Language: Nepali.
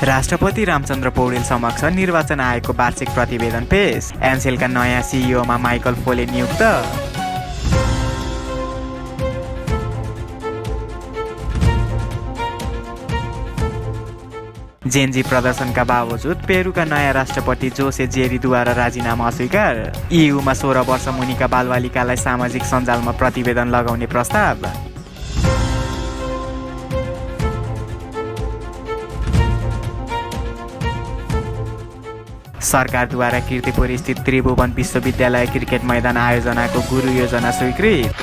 राष्ट्रपति रामचन्द्र पौडेल समक्ष निर्वाचन आयोगको वार्षिक प्रतिवेदन पेश। एनसेलका नयाँ सिइओमा माइकल फोले नियुक्त। जेनजी प्रदर्शनका बावजुद पेरुका नयाँ राष्ट्रपति जोसे जेरीद्वारा राजीनामा अस्वीकार। इयुमा 16 वर्ष मुनिका बालबालिकालाई सामाजिक सञ्जालमा प्रतिवेदन लगाउने प्रस्ताव। सरकारद्वारा कीर्तिपुर स्थित त्रिभुवन विश्वविद्यालय क्रिकेट मैदान आयोजनाको गुरु योजना स्वीकृत।